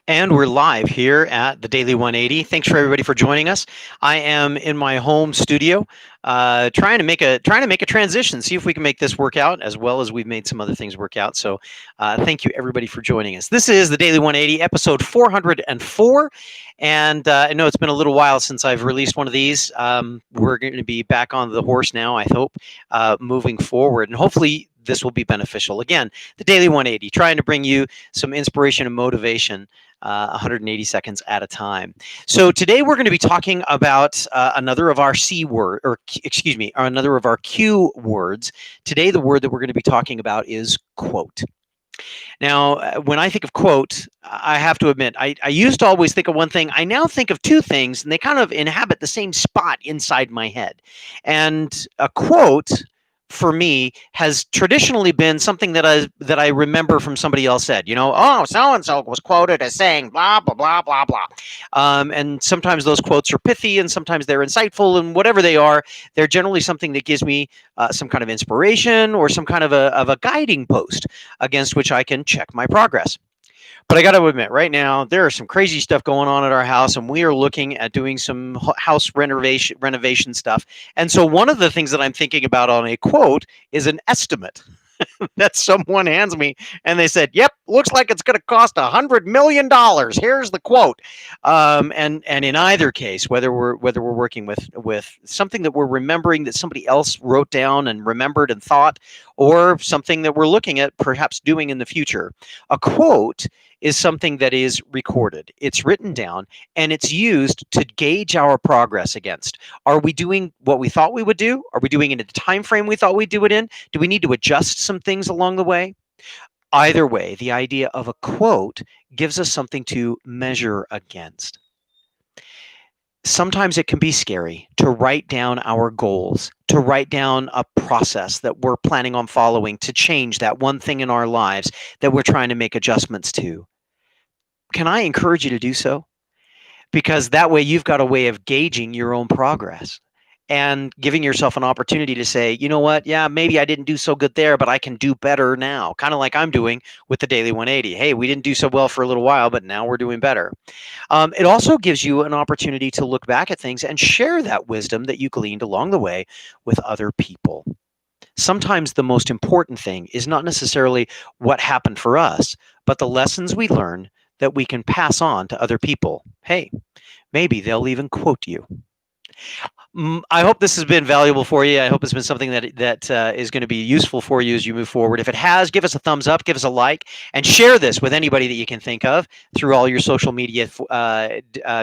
And we're live here at the Daily 180. Thanks for everybody for joining us. I am in my home studio, trying to make a transition. See if we can make this work out, as well as we've made some other things work out. So, thank you everybody for joining us. This is the Daily 180, episode 404, and I know it's been a little while since I've released one of these. We're going to be back on the horse now, I hope, moving forward, and hopefully this will be beneficial. Again, the Daily 180, trying to bring you some inspiration and motivation 180 seconds at a time. So today we're going to be talking about another of our C word, or excuse me, another of our Q words. Today, the word that we're going to be talking about is quote. Now, when I think of quote, I have to admit, I used to always think of one thing. I now think of two things, and they kind of inhabit the same spot inside my head. And a quote for me has traditionally been something that I remember from somebody else said. Oh, so and so was quoted as saying blah blah blah blah blah. And sometimes those quotes are pithy, and sometimes they're insightful, and whatever they are, they're generally something that gives me some kind of inspiration or some kind of a guiding post against which I can check my progress. But I got to admit, right now there is some crazy stuff going on at our house, and we are looking at doing some house renovation stuff. And so one of the things that I'm thinking about on a quote is an estimate that someone hands me, and they said, "Yep, looks like it's going to cost $100 million. Here's the quote." And in either case, whether we're working with something that we're remembering that somebody else wrote down and remembered and thought, or something that we're looking at perhaps doing in the future, a quote is something that is recorded. It's written down, and it's used to gauge our progress against. Are we doing what we thought we would do? Are we doing it in the time frame we thought we'd do it in? Do we need to adjust some things along the way? Either way, the idea of a quote gives us something to measure against. Sometimes it can be scary to write down our goals, to write down a process that we're planning on following to change that one thing in our lives that we're trying to make adjustments to. Can I encourage you to do so? Because that way you've got a way of gauging your own progress and giving yourself an opportunity to say, you know what, yeah, maybe I didn't do so good there, but I can do better now. Kind of like I'm doing with the Daily 180. Hey, we didn't do so well for a little while, but now we're doing better. It also gives you an opportunity to look back at things and share that wisdom that you gleaned along the way with other people. Sometimes the most important thing is not necessarily what happened for us, but the lessons we learn that we can pass on to other people. Hey, maybe they'll even quote you. I hope this has been valuable for you. I hope it's been something that is going to be useful for you as you move forward. If it has, give us a thumbs up, give us a like, and share this with anybody that you can think of through all your social media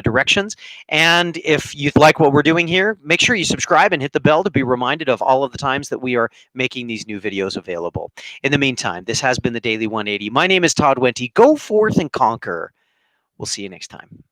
directions. And if you like what we're doing here, make sure you subscribe and hit the bell to be reminded of all of the times that we are making these new videos available. In the meantime, this has been the Daily 180. My name is Todd Wente. Go forth and conquer. We'll see you next time.